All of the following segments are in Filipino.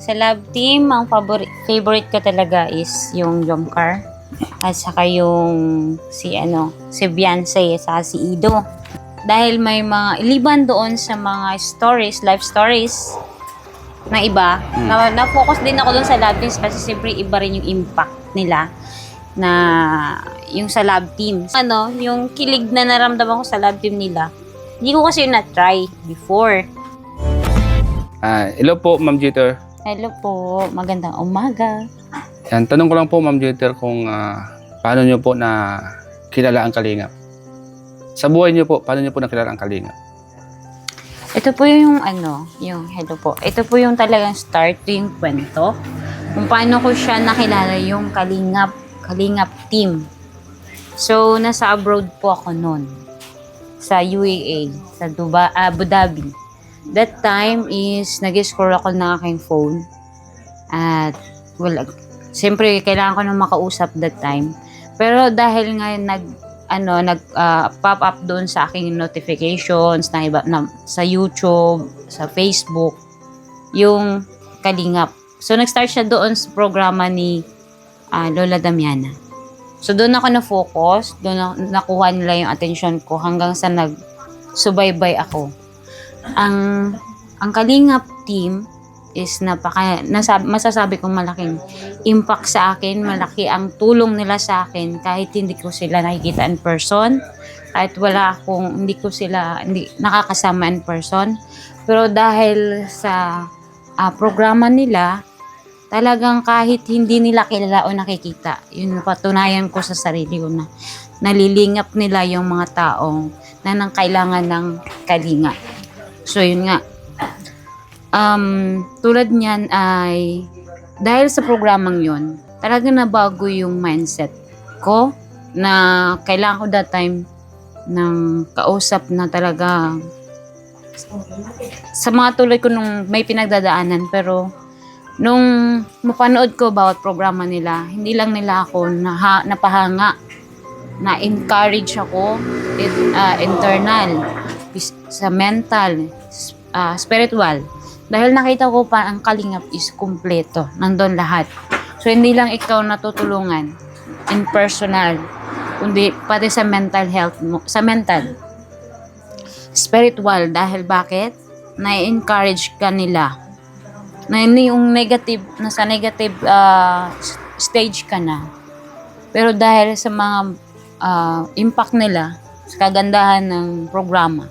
Sa love team, ang favorite ko talaga is yung Jomcar. At saka yung si Beyonce, saka si Ido. Dahil may mga iliban doon sa mga stories, life stories na iba. Na-focus din ako doon sa love teams kasi siyempre iba rin yung impact nila na yung sa love team. Yung kilig na naramdaman ko sa love team nila, hindi ko kasi na-try before. Hello po, Ma'am Jeter. Hello po, magandang umaga. Yan, tanong ko lang po, Ma'am Jeter, kung paano nyo po na kilala ang Kalingap? Sa buhay nyo po, paano nyo po nakilala ang Kalingap? Ito po yung hello po. Ito po yung talagang start yung kwento. Kung paano ko siya nakilala yung Kalingap team. So, nasa abroad po ako noon. Sa UAE, sa Abu Dhabi. That time is, nag-scroll ako ng aking phone. At, siyempre, kailangan ko nang makausap that time. Pero dahil nga pop up doon sa aking notifications na iba sa YouTube, sa Facebook, yung Kalingap. So nag-start siya doon sa programa ni Lola Damiana. So doon ako na-focus, doon nakuha nila yung attention ko hanggang sa nagsubaybay ako. Ang Kalingap team is masasabi kong malaking impact sa akin, malaki ang tulong nila sa akin kahit hindi ko sila nakikita in person, kahit hindi nakakasama in person. Pero dahil sa programa nila, talagang kahit hindi nila kilala o nakikita, yun patunayan ko sa sarili ko na nalilingap nila yung mga taong na nangkailangan ng kalinga. So yun nga. Tulad niyan ay dahil sa programang yon, talaga nabago yung mindset ko na kailangan ko that time ng kausap na talaga sa mga tulad ko nung may pinagdadaanan. Pero nung mapanood ko bawat programa nila, hindi lang nila ako napahanga, na-encourage ako internal, sa mental, spiritual. Dahil nakita ko pa ang Kalingap is kumpleto. Nandun lahat. So, hindi lang ikaw natutulungan in personal, kundi pati sa mental health mo. Sa mental. Spiritual. Dahil bakit? Na-encourage ka nila. Na yung nasa negative stage ka na. Pero dahil sa mga impact nila, sa kagandahan ng programa,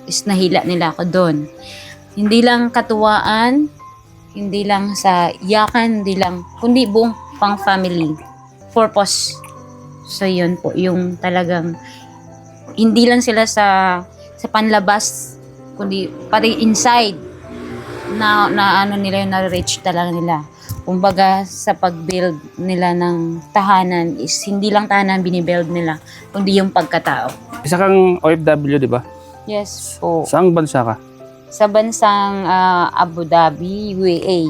is nahila nila ako doon. Hindi lang katuwaan, hindi lang sa iyakan, kundi buong pang family purpose. So yun po, yung talagang hindi lang sila sa panlabas, kundi pati inside na nila yung na-reach talaga nila. Kumbaga sa pag-build nila ng tahanan is hindi lang tahanan binibuild nila, kundi yung pagkatao. Isa kang OFW, di ba? Yes po. Saang bansa ka? Sa bansang Abu Dhabi, UAE,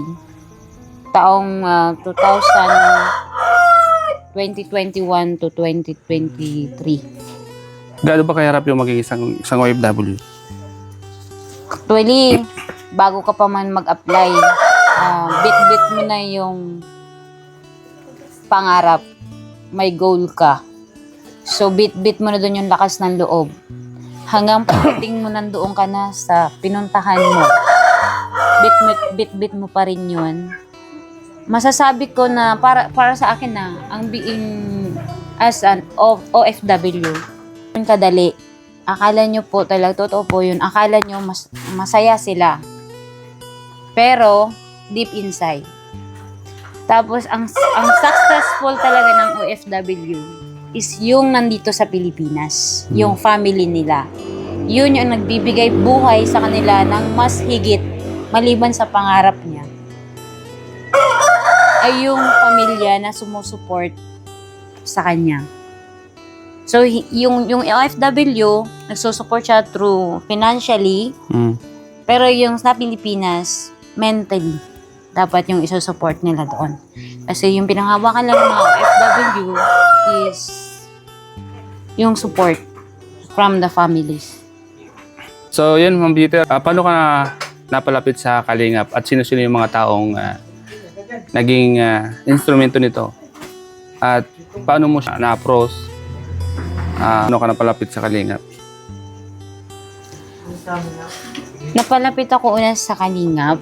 taong 2021 to 2023. Gaano ba kahirap yung maging isang OFW? Actually, bago ka pa man mag-apply, bit-bit mo na yung pangarap, may goal ka. So, bit-bit mo na doon yung lakas ng loob. Hanggang pagdating mo nandoon ka na sa pinuntahan mo, bit mo pa rin yun. Masasabi ko na para sa akin na ang being as an OFW, yun kadali. Akala nyo po talaga, totoo po yun, akala nyo masaya sila. Pero, deep inside. Tapos, ang successful talaga ng OFW is yung nandito sa Pilipinas, yung family nila. Yun yung nagbibigay buhay sa kanila ng mas higit maliban sa pangarap niya. Ay yung pamilya na sumusuport sa kanya. So yung OFW, nagsusupport siya through financially, pero yung sa Pilipinas, mentally, dapat yung isusupport nila doon. Kasi yung pinanghawakan lang ng mga OFW is yung support from the families. So, yun, Ma'am Jeter, paano ka napalapit sa Kalingap at sino-sino yung mga taong naging instrumento nito. At paano mo siya na-approach? Ano ka napalapit sa Kalingap? Napalapit ako una sa Kalingap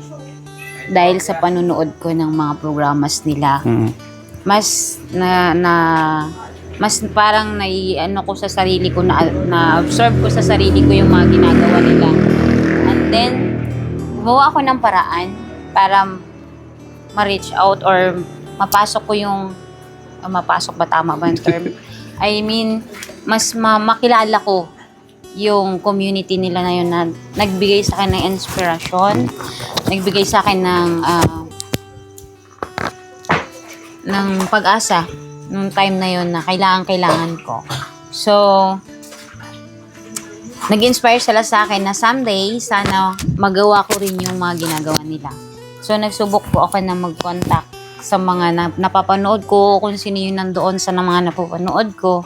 dahil sa panunood ko ng mga programas nila. Mas mas parang ano ko sa sarili ko, na-absorb ko sa sarili ko yung mga ginagawa nila. And then, gumawa ako ng paraan para ma-reach out or mapasok ko yung, mapasok ba tama ba yung term? I mean, mas makilala ko yung community nila na yun na nagbigay sa akin ng inspirasyon, nagbigay sa akin ng pag-asa nung time na yun na kailangan ko. So, nag-inspire sila sa akin na someday, sana magawa ko rin yung mga ginagawa nila. So, nagsubok po ako na mag-contact sa mga napapanood ko, kung sino yung nandoon sa mga napapanood ko.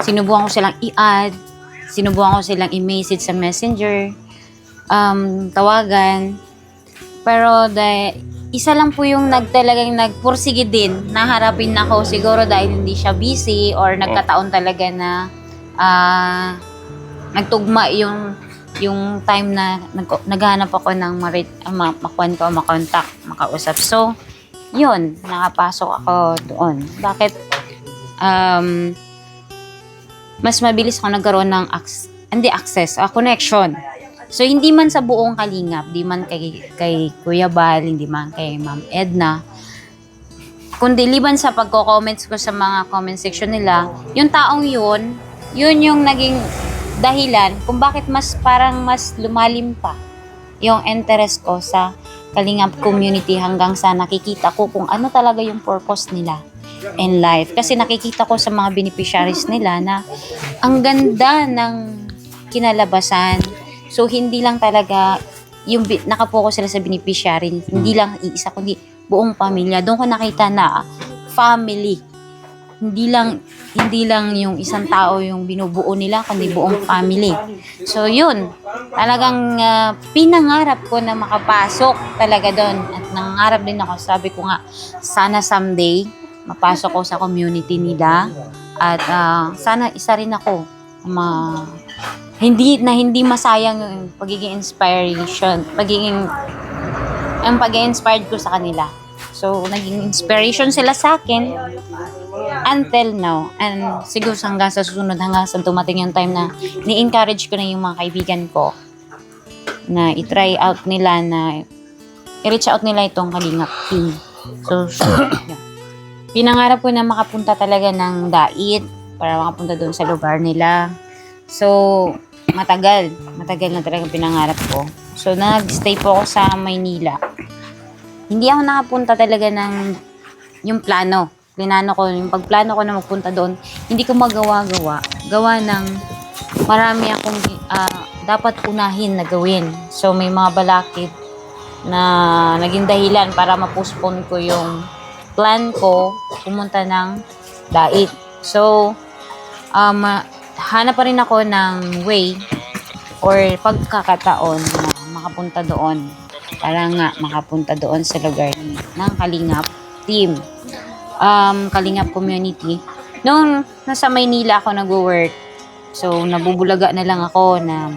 Sinubukan ko silang i-add, sinubukan ko silang i-message sa messenger, tawagan. Pero isa lang po yung talagang nagpursige din na harapin ako, siguro dahil hindi siya busy or nagkataon talaga na nagtugma yung time na naghahanap ako ng makuan ko, makontak, makausap. So, yun, nakapasok ako doon. Bakit? Mas mabilis ako nagkaroon ng access, connection. So, hindi man sa buong Kalingap, hindi man kay Kuya Bal, hindi man kay Ma'am Edna, kundi liban sa pagko-comments ko sa mga comment section nila, yung taong yun yung naging dahilan kung bakit parang mas lumalim pa yung interest ko sa Kalingap community hanggang sa nakikita ko kung ano talaga yung purpose nila in life. Kasi nakikita ko sa mga beneficiaries nila na ang ganda ng kinalabasan. So, hindi lang talaga yung nakapokus sila sa beneficiary, hindi lang iisa, kundi buong pamilya. Doon ko nakita na family. Hindi lang yung isang tao yung binubuo nila, kundi buong family. So, yun. Talagang pinangarap ko na makapasok talaga doon. At nangarap din ako, sabi ko nga, sana someday mapasok ko sa community nila. At sana isa rin ako hindi masayang yung pagiging pag-inspired ko sa kanila. So, naging inspiration sila sa akin until now. And siguro hanggang sa susunod, hanggang sa dumating yung time na ni-encourage ko na yung mga kaibigan ko na i-try out nila, na i-reach out nila itong Kalingap team. So, pinangarap ko na makapunta talaga ng Dait para makapunta doon sa lugar nila. So, matagal na talagang pinangarap ko. So, nag-stay po ako sa Maynila. Hindi ako nakapunta talaga ng yung plano. Yung pagplano ko na magpunta doon, hindi ko magawa-gawa. Gawa ng marami akong dapat unahin na gawin. So, may mga balakid na naging dahilan para ma-postpone ko yung plan ko pumunta ng Dait. So, hanap pa rin ako ng way or pagkakataon na makapunta doon para nga makapunta doon sa lugar ng Kalingap team, Kalingap community. Noong nasa Maynila ako nag-work, so nabubulaga na lang ako na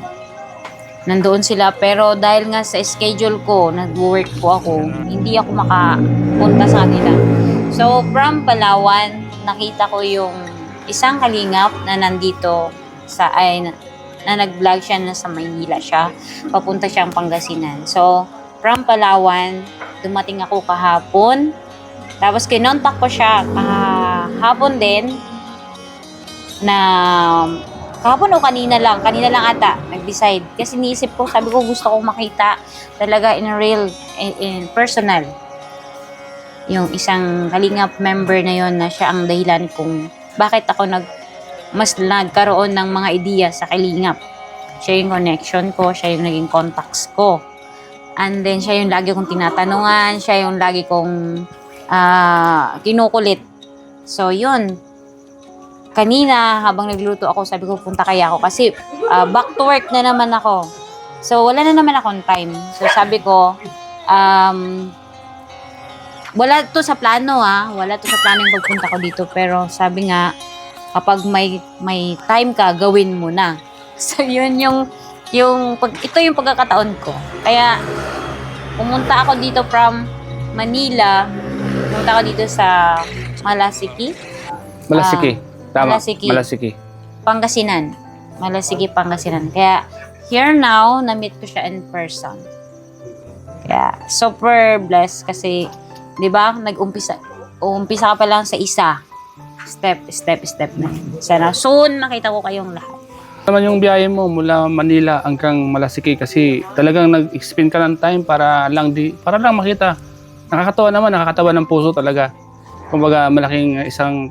nandoon sila, pero dahil nga sa schedule ko, nag-work po ako, hindi ako makapunta sa kanila. So from Palawan, nakita ko yung isang Kalingap na nandito na nag-vlog siya na sa Maynila siya. Papunta siyang Pangasinan. So, from Palawan, dumating ako kahapon. Tapos, kinontak ko siya kahapon din na kahapon o kanina lang ata, nag-decide. Kasi niisip ko, sabi ko gusto kong makita talaga in real, in personal. Yung isang Kalingap member na yon na siya ang dahilan kung bakit ako mas nagkaroon ng mga ideya sa Kalingap. Siya yung connection ko, siya yung naging contacts ko. And then, siya yung lagi kong tinatanungan, siya yung lagi kong kinukulit. So, yun. Kanina, habang nagluto ako, sabi ko, punta kaya ako. Kasi, back to work na naman ako. So, wala na naman akong time. So, sabi ko, wala to sa plano wala to sa plano yung pagpunta ko dito. Pero sabi nga, kapag may time ka, gawin mo na. So, yun ito yung pagkakataon ko. Kaya, pumunta ako dito from Manila. Pumunta ako dito sa Malasiki. Malasiki. Tama. Malasiki. Malasiki. Pangasinan. Malasiki, Pangasinan. Kaya, here now, na-meet ko siya in person. Kaya, super blessed kasi, di ba, umpisa ka pa lang sa isa. Step na. Sana soon, makita ko kayong lahat. Naman yung biyahe mo mula Manila hanggang Malasiki kasi talagang nag-expend ka ng time para lang makita. Nakakatawa ng puso talaga. Kumbaga malaking isang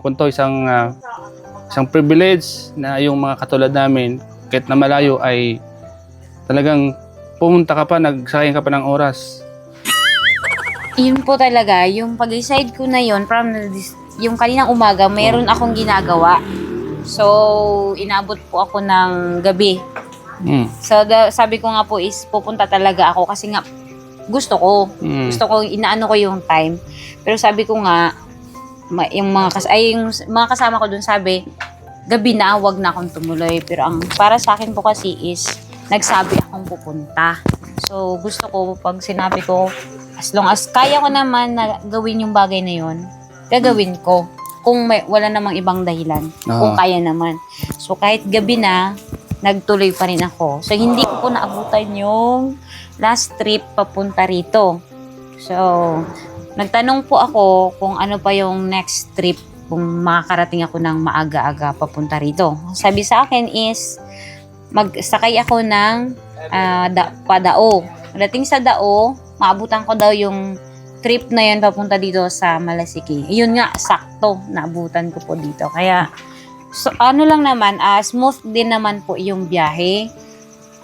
privilege na yung mga katulad namin kahit na malayo ay talagang pumunta ka pa, nagsayang ka pa ng oras. Yun po talaga, yung pag-decide ko na yun, yung kaninang umaga, mayroon akong ginagawa. So, inabot po ako ng gabi. So, sabi ko nga po is, pupunta talaga ako kasi nga, gusto ko. Gusto ko, inaano ko yung time. Pero sabi ko nga, yung mga kasama ko dun sabi, gabi na, wag na akong tumuloy. Pero ang para sa akin po kasi is, nagsabi akong pupunta. So, gusto ko, pag sinabi ko, as long as kaya ko naman na gawin yung bagay na yun, gagawin ko. Kung wala namang ibang dahilan. Kung kaya naman. So, kahit gabi na, nagtuloy pa rin ako. So, hindi ko po naabutan yung last trip papunta rito. So, nagtanong po ako kung ano pa yung next trip kung makakarating ako ng maaga-aga papunta rito. Sabi sa akin is, magsakay ako ng Padao. Pagdating sa Dao, maabutan ko daw yung trip na yun papunta dito sa Malasiki. Yun nga, sakto, naabutan ko po dito. Kaya, so, ano lang naman, smooth din naman po yung biyahe.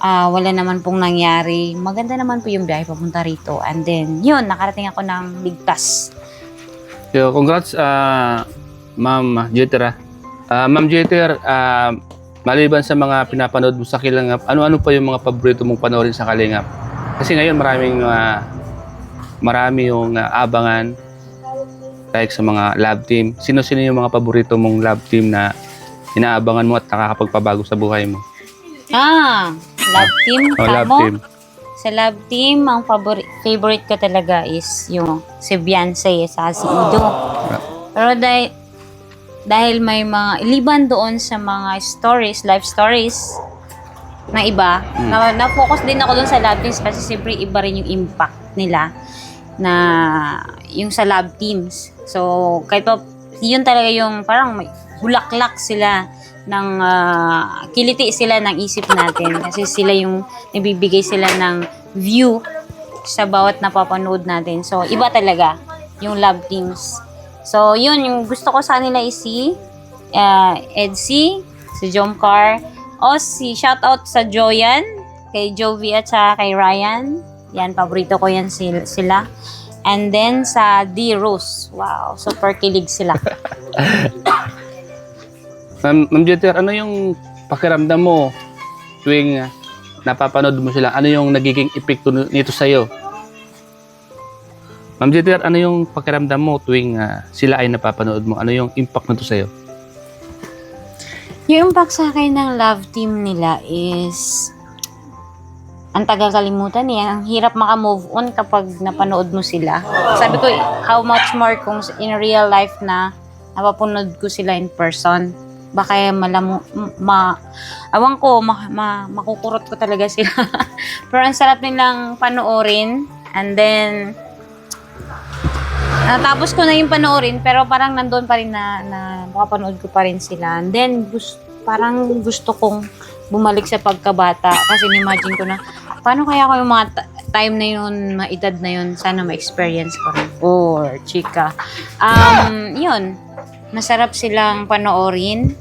Wala naman pong nangyari. Maganda naman po yung biyahe papunta rito. And then, yun, nakarating ako ng ligtas. So, congrats, Ma'am Jeter. Ma'am Jeter, maliban sa mga pinapanood mo sa Kalingap, ano-ano pa yung mga paborito mong panoorin sa Kalingap? Kasi ngayon marami yung abangan like sa mga love team. Sino-sino yung mga paborito mong love team na inaabangan mo at nakakapagpabago sa buhay mo? Love team. Love team. Sa love team, ang favorite ko talaga is yung si Beyonce sa si Ido. Pero dahil may mga iliban doon sa mga life stories na iba, na-focus din ako doon sa love teams kasi siyempre iba rin yung impact nila na yung sa love teams. So, kahit pa, yun talaga yung parang may bulaklak sila ng kiliti sila ng isip natin kasi sila yung nabibigay sila ng view sa bawat napapanood natin. So, iba talaga yung love teams. So, yun, yung gusto ko sa nila is si Edsy, si Jomcar, shoutout sa Joyan, kay Jovi at sa kay Ryan. Yan, paborito ko yan sila. And then sa D-Rose. Wow, super kilig sila. Ma'am Jeter, ano yung pakiramdam mo tuwing napapanood mo sila? Ano yung nagiging epekto nito sa'yo? Ma'am Jeter, ano yung pakiramdam mo tuwing sila ay napapanood mo? Ano yung impact nito sa'yo? Yung impact sa akin ng love team nila is ang tagal kalimutan Ang hirap maka-move on kapag napanood mo sila. Sabi ko, how much more kung in real life na napapanood ko sila in person. Baka makukurot ko talaga sila. Pero ang sarap nilang panoorin. And then, natapos ko na yung panoorin, pero parang nandun pa rin na makapanood ko pa rin sila. And then, parang gusto kong bumalik sa pagkabata. Kasi imagine ko na, paano kaya ko yung mga time na yun, mga edad na yun, sana ma-experience ko rin. Or, chika. Yun, masarap silang panoorin.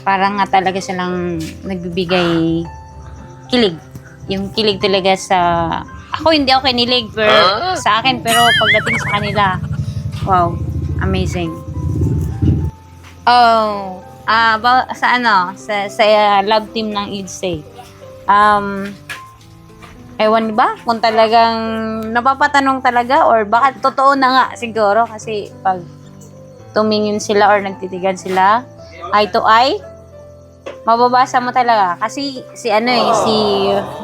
Parang nga talaga silang nagbibigay kilig. Yung kilig talaga sa... Ako hindi ako kinilig sa akin, pero pagdating sa kanila, wow, amazing. Sa love team ng Idsay. Ewan ba kung talagang napapatanong talaga or baka totoo na nga siguro kasi pag tumingin sila or nagtitigan sila eye to eye, mababasa mo talaga. Kasi si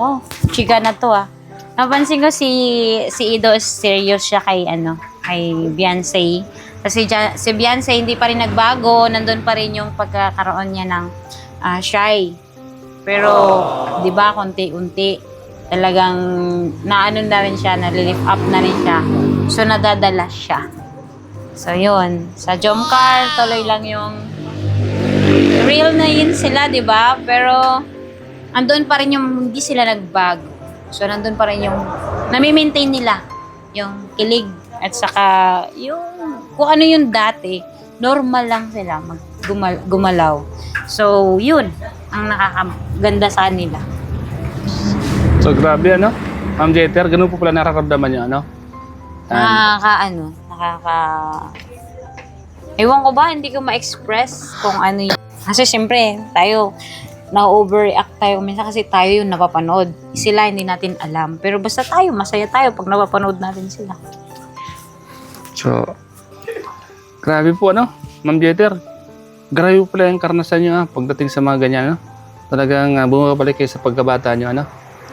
wow, chika na to ah. Napansin ko si Ido serious siya kay Beyonce. Kasi si Beyonce hindi pa rin nagbago, nandun pa rin yung pagkakaroon niya ng shy. Pero, di ba, konti-unti talagang naano na rin siya, nalilift up na rin siya. So, nadadala siya. So, yun. Sa Jomcar, tuloy lang yung real na yun sila, di ba? Pero, andun pa rin yung hindi sila nagbago. So, nandun pa rin yung nami-maintain nila yung kilig at saka yung kung ano yung dati, normal lang sila gumalaw. So, yun ang nakakaganda sa kanila. So, grabe, ano? Ma'am Jeter, ganun po pala nararamdaman niyo, ano? Ewan ko ba, hindi ko ma-express kung ano yun. Kasi siyempre, tayo, na-overreact tayo. Minsan kasi tayo yung napapanood. Sila hindi natin alam. Pero basta tayo, masaya tayo pag napapanood natin sila. So, grabe po, ano? Ma'am Jeter, grabe po pala yung karanasan niyo, pagdating sa mga ganyan, ano? Talagang bumabalik kayo sa pagkabata niyo, ano?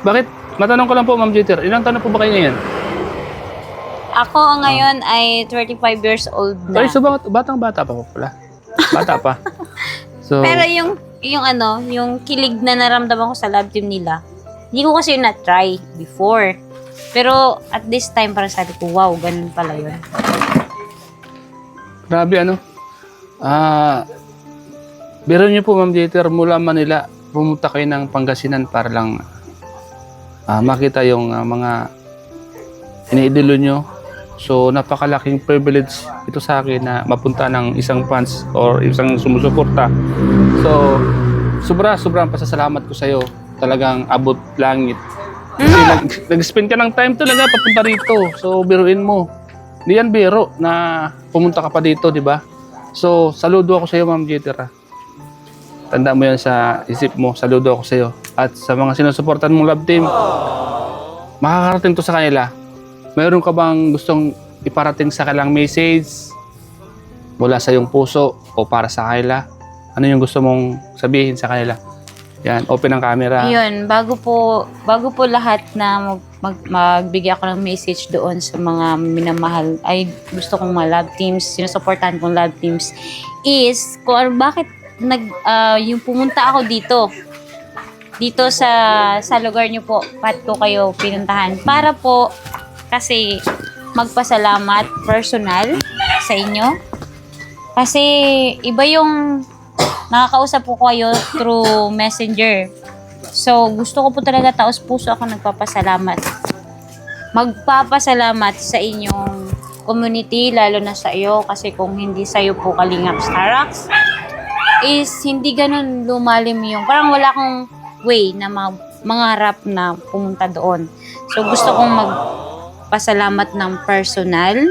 Bakit? Matanong ko lang po, Ma'am Jeter, ilang taon na po ba kayo ngayon? Ako ngayon ay 35 years old na. Ay, so batang-bata pa po pala. Bata pa. So, Pero yung kilig na naramdaman ko sa love team nila, hindi ko kasi yun na-try before. Pero at this time, parang sabi ko, wow, ganun pala yun. grabe, ano? Biro niyo po, Ma'am Jeter, mula Manila, pumunta kayo ng Pangasinan para lang makita yung mga iniidolo nyo. So, napakalaking privilege ito sa akin na mapunta ng isang fans or isang sumusuporta. So, sobrang pasasalamat ko sa'yo. Talagang abot langit. Kasi nag-spend ka ng time talaga papunta rito. So, biruin mo. Hindi yan biro na pumunta ka pa dito, di ba? So, saludo ako sa'yo, Ma'am Jeter. Tanda mo yan sa isip mo. Saludo ako sa'yo. At sa mga sinusuportan mong love team, makakarating to sa kanila. Mayroon ka bang gustong iparating sa kanilang message mula sa iyong puso o para sa kanila? Ano yung gusto mong sabihin sa kanila? Yan, open ang camera. Ayun, bago po lahat na magbigay ako ng message doon sa mga minamahal, ay gusto kong mga love teams, sinusuportahan kong love teams, is kung bakit yung pumunta ako dito sa lugar niyo po, pat ko kayo pinuntahan para po kasi magpasalamat personal sa inyo. Kasi iba yung nakakausap ko kayo through messenger. So, gusto ko po talaga taos puso ako nagpapasalamat. Magpapasalamat sa inyong community, lalo na sa iyo. Kasi kung hindi sa iyo po Kalingap Starax, is hindi ganun lumalim yung, parang wala akong way na mangarap na pumunta doon. So, gusto kong magpasalamat ng personal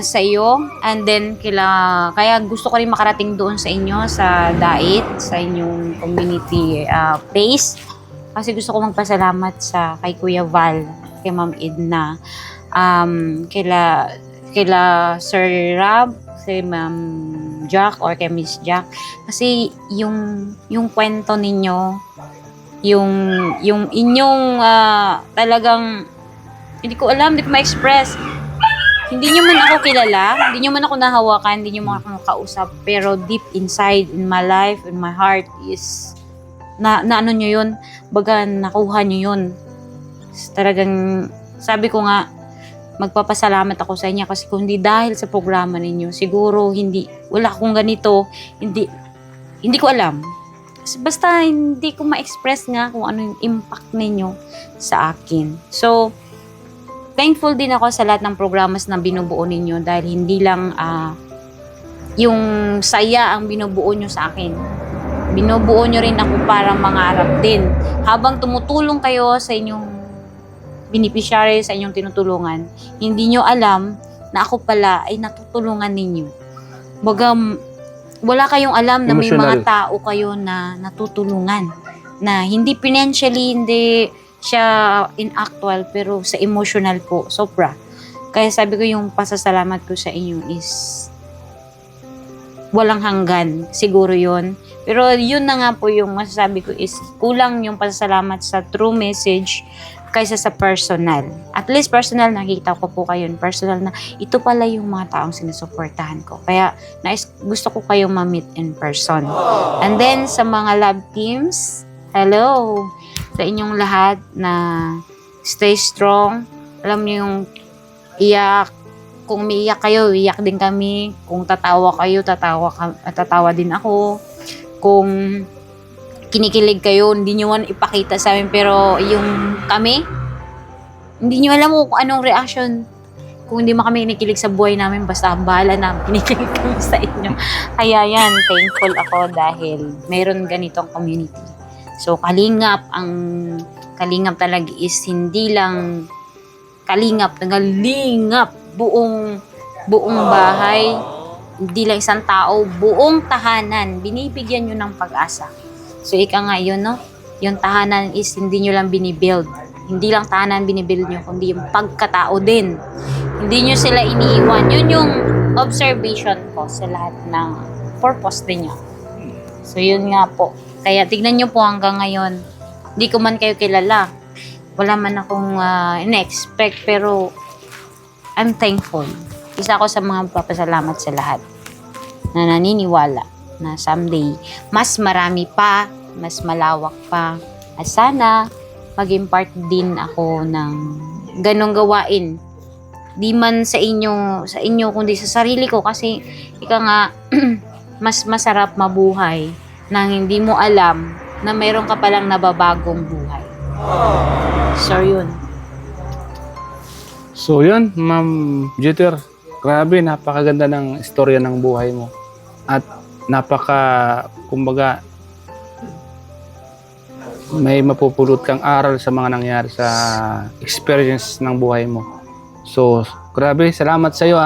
sa iyo, and then kaya gusto ko rin makarating doon sa inyo sa Dait, sa inyong community place, kasi gusto ko magpasalamat kay Kuya Val, kay Ma'am Edna, kila Sir Rab, kay Ma'am Jack or kay Miss Jack, kasi yung kwento ninyo, yung inyong talagang hindi ko alam, hindi ko ma-express. Hindi nyo man ako kilala, hindi nyo man ako nahawakan, hindi nyo man ako kausap, pero deep inside, in my life, in my heart is, na ano nyo yun, baga nakuha nyo yun. Talagang, sabi ko nga, magpapasalamat ako sa inyo kasi kung hindi dahil sa programa ninyo, siguro wala akong ganito, hindi ko alam. Basta hindi ko ma-express nga kung ano yung impact ninyo sa akin. So, thankful din ako sa lahat ng programas na binubuo ninyo dahil hindi lang yung saya ang binubuo nyo sa akin. Binubuo nyo rin ako para mangarap din. Habang tumutulong kayo sa inyong beneficiary, sa inyong tinutulungan, hindi nyo alam na ako pala ay natutulungan ninyo. Baga, wala kayong alam na may mga tao kayo na natutulungan, na hindi financially, hindi siya in actual, pero sa emotional po, sobra. Kaya sabi ko yung pasasalamat ko sa inyo is walang hanggan. Siguro yun. Pero yun na nga po yung masasabi ko is kulang yung pasasalamat sa true message kaysa sa personal. At least personal, nakita ko po kayo personal na ito pala yung mga taong sinusuportahan ko. Kaya gusto ko kayong ma-meet in person. And then sa mga lab teams, hello sa inyong lahat na stay strong. Alam niyo yung iyak. Kung umiiyak kayo, iyak din kami. Kung tatawa kayo, tatawa din ako. Kung kinikilig kayo, hindi nyo man ipakita sa amin, pero yung kami, hindi nyo alam kung anong reaction. Kung hindi mo kami kinikilig sa buhay namin, basta bahala na kinikilig kami sa inyo. Kaya yan, thankful ako dahil mayroon ganitong community. So, Kalingap talaga is hindi lang Kalingap, buong bahay, hindi lang isang tao, buong tahanan, binibigyan nyo ng pag-asa. So, ika nga yun, no? Yung tahanan is hindi nyo lang binibuild. Hindi lang tahanan binibuild nyo, kundi yung pagkatao din. Hindi nyo sila iniiwan. Yun yung observation ko sa lahat ng purpose din nyo. So, yun nga po. Kaya, tignan nyo po hanggang ngayon. Hindi ko man kayo kilala. Wala man akong in-expect, pero I'm thankful. Isa ako sa mga papasalamat sa lahat na naniniwala na someday, mas marami pa, mas malawak pa. At sana, mag-impart din ako ng ganong gawain. Di man sa inyo, kundi sa sarili ko. Kasi, ika nga, mas masarap mabuhay nang hindi mo alam na mayroon ka palang nababagong buhay. So, yun. So yun, Ma'am Jeter, grabe, napakaganda ng istorya ng buhay mo. At kumbaga, may mapupulot kang aral sa mga nangyari sa experience ng buhay mo. So, grabe, salamat sa iyo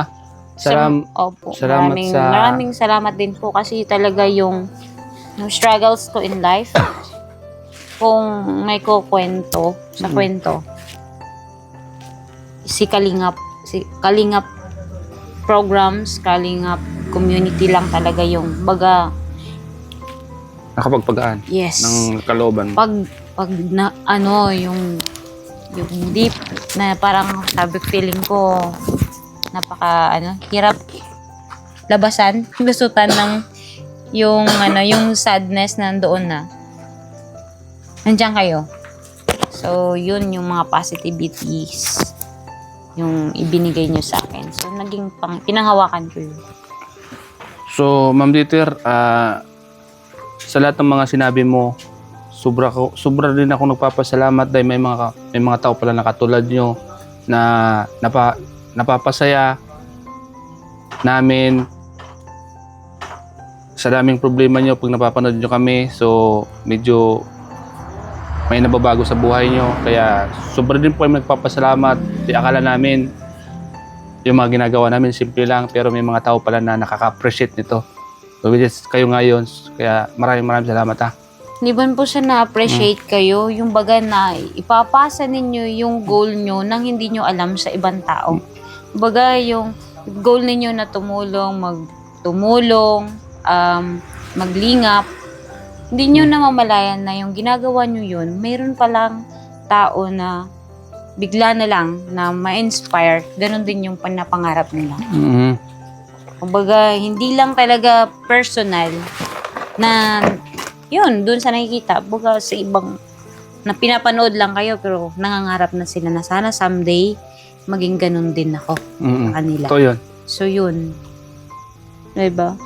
Opo, maraming salamat din po kasi talaga yung struggles ko in life, kung may kukwento sa kwento, si Kalingap programs, Kalingap community lang talaga yung nakapagpagaan yes, ng kalooban. Pag na yung deep na parang sabi feeling ko hirap labasan, lusutan ng yung sadness nandoon na. Nandiyan kayo. So, yun yung mga positivities yung ibinigay nyo sa akin. So, naging pinanghawakan ko yun. So, Ma'am Dieter, sa lahat ng mga sinabi mo, sobra din ako nagpapasalamat dahil may mga tao pala na katulad nyo na napapasaya namin sa daming problema nyo pag napapanood nyo kami. So, medyo may nababago sa buhay nyo. Kaya sobra din po kami nagpapasalamat. Di akala namin yung mga ginagawa namin simple lang, pero may mga tao pala na nakaka-appreciate nito. So, kayo ngayon. Kaya maraming salamat ha. Hindi ba po siya na-appreciate kayo? Yung baga na ipapasa ninyo yung goal nyo nang hindi nyo alam sa ibang tao. Baga yung goal ninyo na tumulong, maglingap, hindi nyo namamalayan na yung ginagawa nyo yun, mayroon palang tao na bigla na lang na ma-inspire. Ganon din yung panapangarap nila. Mm-hmm. Kumbaga, hindi lang talaga personal na yun, dun sa nakikita. Kumbaga, sa ibang na pinapanood lang kayo pero nangangarap na sila na sana someday maging ganon din ako sa kanila. So, yun. So, yun. Diba?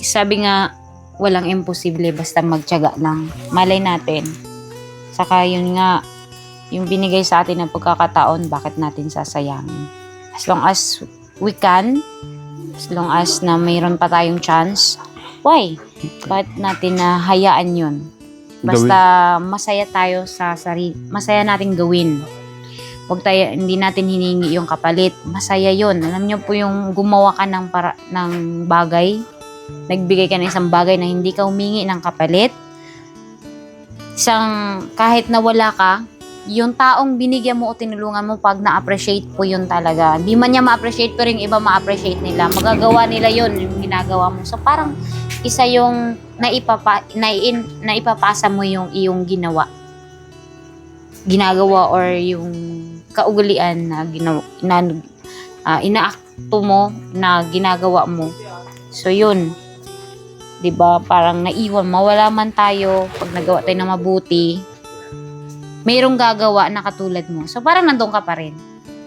Sabi nga, walang imposible basta magtiyaga lang. Malay natin. Saka yun nga, yung binigay sa atin ng pagkakataon, bakit natin sasayangin? As long as we can, as long as na mayroon pa tayong chance, why? Bakit natin na hayaan yun? Basta masaya tayo sa sarili, masaya natin gawin. Hindi natin hiningi yung kapalit. Masaya yun. Alam niyo po yung gumawa ka ng bagay, nagbigay ka ng isang bagay na hindi ka humingi ng kapalit, kahit na wala ka, yung taong binigyan mo o tinulungan mo, pag na-appreciate po yun talaga. Hindi man niya ma-appreciate, pero yung iba ma-appreciate nila. Magagawa nila yun, yung ginagawa mo. So parang isa yung naipapasa mo yung iyong ginagawa or yung kaugalian na inaakto mo, na ginagawa mo. So yun, 'di ba? Parang naiwan, mawala man tayo, pag nagawa tayo ng mabuti, mayroong gagawa na katulad mo. So parang nandun ka pa rin.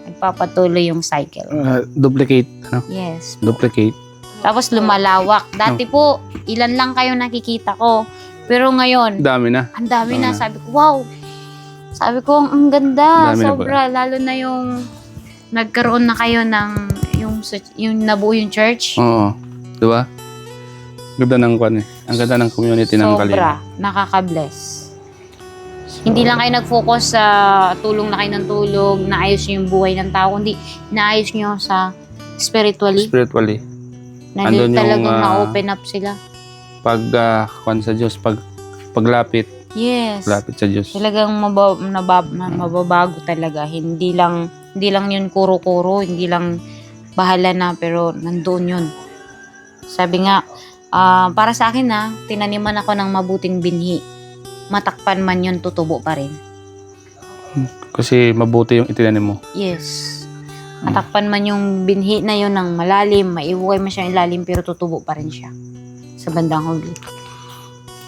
Nagpapatuloy yung cycle. Duplicate. Ano? Yes. Duplicate. Tapos lumalawak. Dati po, ilan lang kayo nakikita ko. Pero ngayon, Dami na. ang dami na. na. Sabi ko, wow. Sabi ko, ang ganda. Dami na Sobra. Lalo na yung nagkaroon na kayo ng yung nabuo yung church. Oo. Diba? Ganda ng kwan eh. Ang ganda ng community ng Kalingap. Sobra. Nakaka-bless. Hindi lang kayo nag-focus sa tulong na kayo ng tulog, naayos nyo yung buhay ng tao, kundi naayos nyo sa spiritually. Spiritually. Na Andun yung, talagang na-open up sila. Pag kwan sa Diyos, paglapit. Yes. Lapit sa Diyos. Talagang mababago talaga. Hindi lang yun kuro-kuro, hindi lang bahala na, pero nandoon yun. Sabi nga, para sa akin tinaniman ako ng mabuting binhi. Matakpan man yun, tutubo pa rin. Kasi mabuti yung itinanim mo. Yes. Matakpan man yung binhi na yun ng malalim, maiwukay man siya ilalim, pero tutubo pa rin siya sa bandang huli.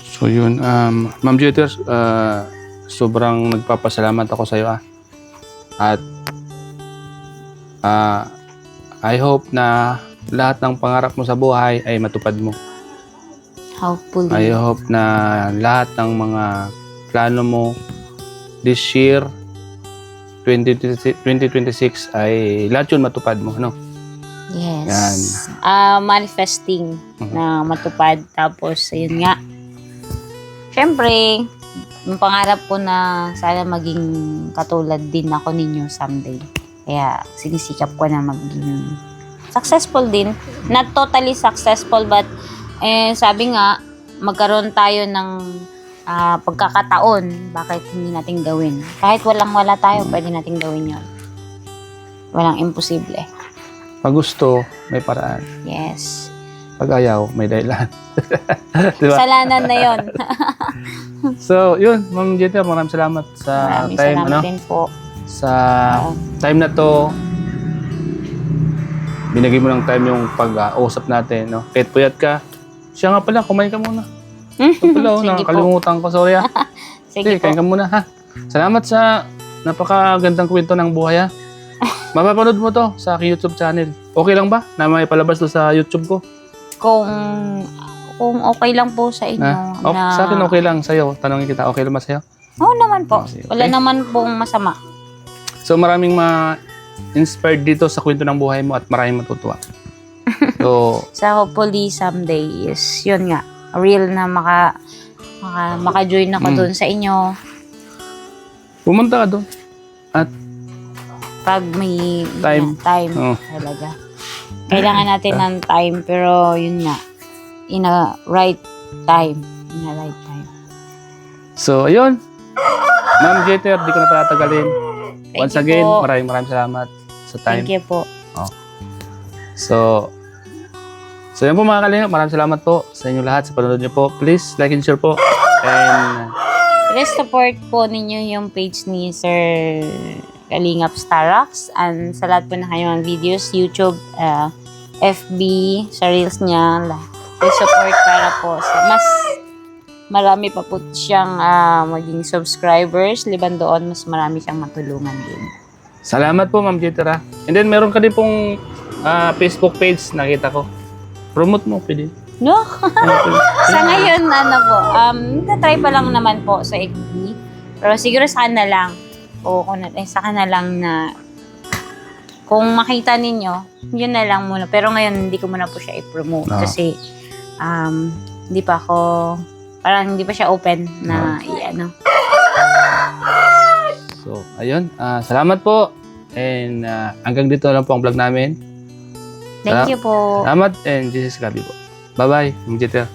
So yun, Ma'am Jeter, sobrang nagpapasalamat ako sa iyo. At I hope na lahat ng pangarap mo sa buhay ay matupad mo. Hopefully. I hope na lahat ng mga plano mo this year, 2026, ay lahat yun matupad mo, no? Yes. Yan. Manifesting na matupad. Tapos, ayun nga. Siyempre, yung pangarap ko na sana maging katulad din ako ninyo someday. Kaya, sinisikap ko na maging successful din. Not totally successful, but sabi nga, magkaroon tayo ng pagkakataon, bakit hindi natin gawin. Kahit walang-wala tayo, pwede natin gawin yun. Walang imposible. Pag gusto, may paraan. Yes. Pag ayaw, may dahilan. Diba? Kasalanan na yun. So, yun, Ma'am Jeter, maraming salamat sa Maraming time, salamat din po. sa time na to. Binigay mo ng time yung pag-usap natin, no? Kahit puyat ka, siya nga pala, kumain ka muna. Ito pala, Sige nakalimutan ko, sorry ha. Sige po. Kain ka muna ha. Salamat sa napakagandang kwento ng buhay ha. Mapapanood mo to sa aking YouTube channel. Okay lang ba na may palabas to sa YouTube ko? Kung okay lang po sa inyo na... Sa akin okay lang sa'yo. Tanongin kita, okay lang ba sa'yo? Oo naman po. Okay. Wala naman pong masama. So maraming ma-inspired dito sa kwento ng buhay mo at maraming matutuwa. So, Sa hopefully someday is yun nga. Real na maka-join ako doon sa inyo. pumunta ka doon. At Pag may Time. time Oo. talaga. Kailangan natin ng time, pero yun nga. In a right time. In a right time. so, ayun. Ma'am Jeter, di ko na patatagalin. Thank Once you again, po. maraming salamat sa time. Thank you po. So yan po mga kalingap, maraming salamat po sa inyo lahat sa panonood niyo po. Please like and share po. And Please support po ninyo yung page ni Sir Kalingap Starrocks. And sa lahat po na kayong videos, YouTube, FB, sa Reels niya, please support para po sa mas marami pa po siyang maging subscribers. Liban doon, mas marami siyang matulungan din. salamat po Ma'am Jeter ha. And then meron ka din pong Facebook page, nakita ko. Promote mo, pwede. No? Sa ngayon, try pa lang naman po sa FB. Pero siguro sa na lang. Sa na lang na kung makita ninyo, yun na lang muna. Pero ngayon, hindi ko muna po siya i-promote. No. Kasi, hindi pa ako, parang hindi pa siya open na i-ano. So, ayun. Salamat po. And hanggang dito lang po ang vlog namin. Thank you po. Salamat and Jesus Gabi po. Bye-bye, Ma'am Jeter.